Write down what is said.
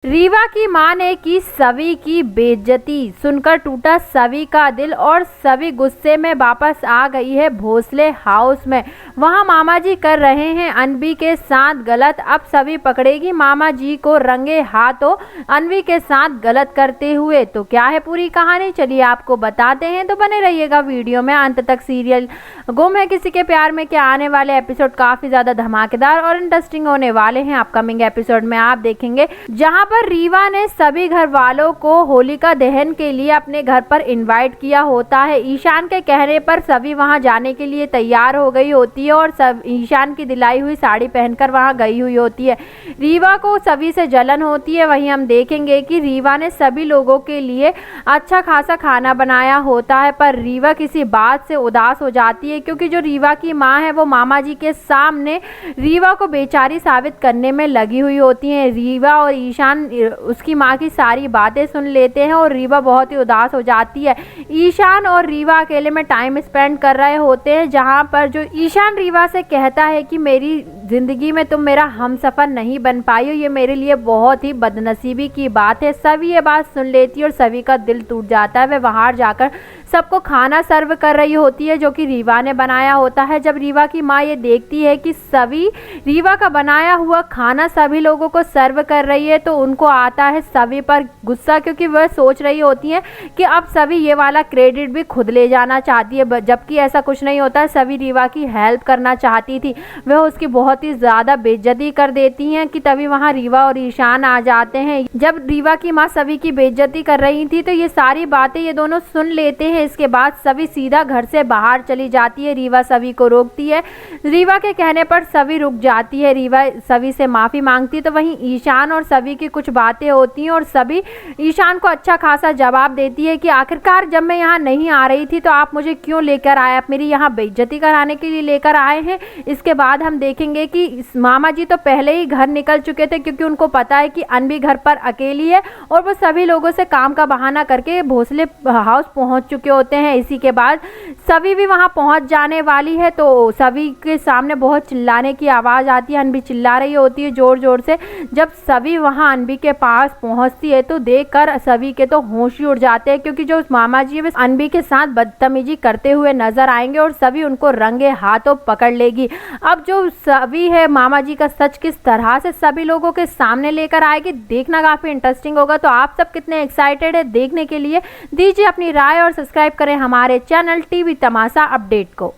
रीवा की मां ने की सवी की बेइज्जती, सुनकर टूटा सवी का दिल और सवी गुस्से में वापस आ गई है भोसले हाउस में। वहां मामा जी कर रहे हैं अनवी के साथ गलत। अब सवी पकड़ेगी मामा जी को रंगे हाथों अनवी के साथ गलत करते हुए। तो क्या है पूरी कहानी, चलिए आपको बताते हैं, तो बने रहिएगा वीडियो में अंत तक। सीरियल गुम है किसी के प्यार में क्या आने वाले एपिसोड काफी ज्यादा धमाकेदार और इंटरेस्टिंग होने वाले हैं। अपकमिंग एपिसोड में आप देखेंगे जहां पर रीवा ने सभी घर वालों को होलिका दहन के लिए अपने घर पर इनवाइट किया होता है। ईशान के कहने पर सभी वहां जाने के लिए तैयार हो गई होती है और सब ईशान की दिलाई हुई साड़ी पहनकर वहां गई हुई होती है। रीवा को सभी से जलन होती है। वहीं हम देखेंगे कि रीवा ने सभी लोगों के लिए अच्छा खासा खाना बनाया होता है, पर रीवा किसी बात से उदास हो जाती है क्योंकि जो रीवा की माँ है वो मामा जी के सामने रीवा को बेचारी साबित करने में लगी हुई होती है। रीवा और ईशान उसकी माँ की सारी बातें सुन लेते हैं और रीवा बहुत ही उदास हो जाती है। ईशान और रीवा अकेले में टाइम स्पेंड कर रहे होते हैं, जहाँ पर जो ईशान रीवा से कहता है कि मेरी जिंदगी में तुम मेरा हमसफर नहीं बन पाई हो, ये मेरे लिए बहुत ही बदनसीबी की बात है। सभी ये बात सुन लेती है और सभी का दिल टूट जाता है। वह बाहर जाकर सबको खाना सर्व कर रही होती है जो कि रीवा ने बनाया होता है। जब रीवा की माँ ये देखती है कि सभी रीवा का बनाया हुआ खाना सभी लोगों को सर्व कर रही है तो उनको आता है सभी पर गुस्सा, क्योंकि वह सोच रही होती है कि अब सभी ये वाला क्रेडिट भी खुद ले जाना चाहती है, जबकि ऐसा कुछ नहीं होता है। सभी रीवा की हेल्प करना चाहती थी, वह उसकी बहुत ही ज़्यादा बेइज्जती कर देती हैं कि तभी वहाँ रीवा और ईशान आ जाते हैं। जब रीवा की माँ सभी की बेइज्जती कर रही थी तो ये सारी बातें ये दोनों सुन लेते हैं। इसके बाद सभी सीधा घर से बाहर चली जाती है। रीवा सभी को रोकती है। रीवा के कहने पर सभी रुक जाती है। रीवा सभी से माफ़ी मांगती है। तो वहीं ईशान और सभी की कुछ बातें होती हैं और सभी ईशान को अच्छा खासा जवाब देती है कि आखिरकार जब मैं यहाँ नहीं आ रही थी तो आप मुझे क्यों लेकर आए, आप मेरी यहाँ बेइज्जती कराने के लिए लेकर आए हैं। इसके बाद हम देखेंगे कि मामा जी तो पहले ही घर निकल चुके थे क्योंकि उनको पता है कि अनवी घर पर अकेली है और वो सभी लोगों से काम का बहाना करके भोसले हाउस पहुँच चुके होते हैं। इसी के बाद सभी भी वहां पहुंच जाने वाली है तो सभी के सामने बहुत चिल्लाने की आवाज़ आती है। अनवी चिल्ला रही होती है ज़ोर ज़ोर से। जब सभी वहां अनवी के पास पहुंचती है तो देखकर सभी के तो होश ही उड़ जाते हैं, क्योंकि जो मामा जी है अनवी के साथ बदतमीजी करते हुए नजर आएंगे और सभी उनको रंगे हाथों पकड़ लेगी। अब जो सभी है मामा जी का सच किस तरह से सभी लोगों के सामने लेकर आएगी, देखना काफ़ी इंटरेस्टिंग होगा। तो आप सब कितने एक्साइटेड है देखने के लिए, दीजिए अपनी राय और सब्सक्राइब करें हमारे चैनल टीवी तमाशा अपडेट को।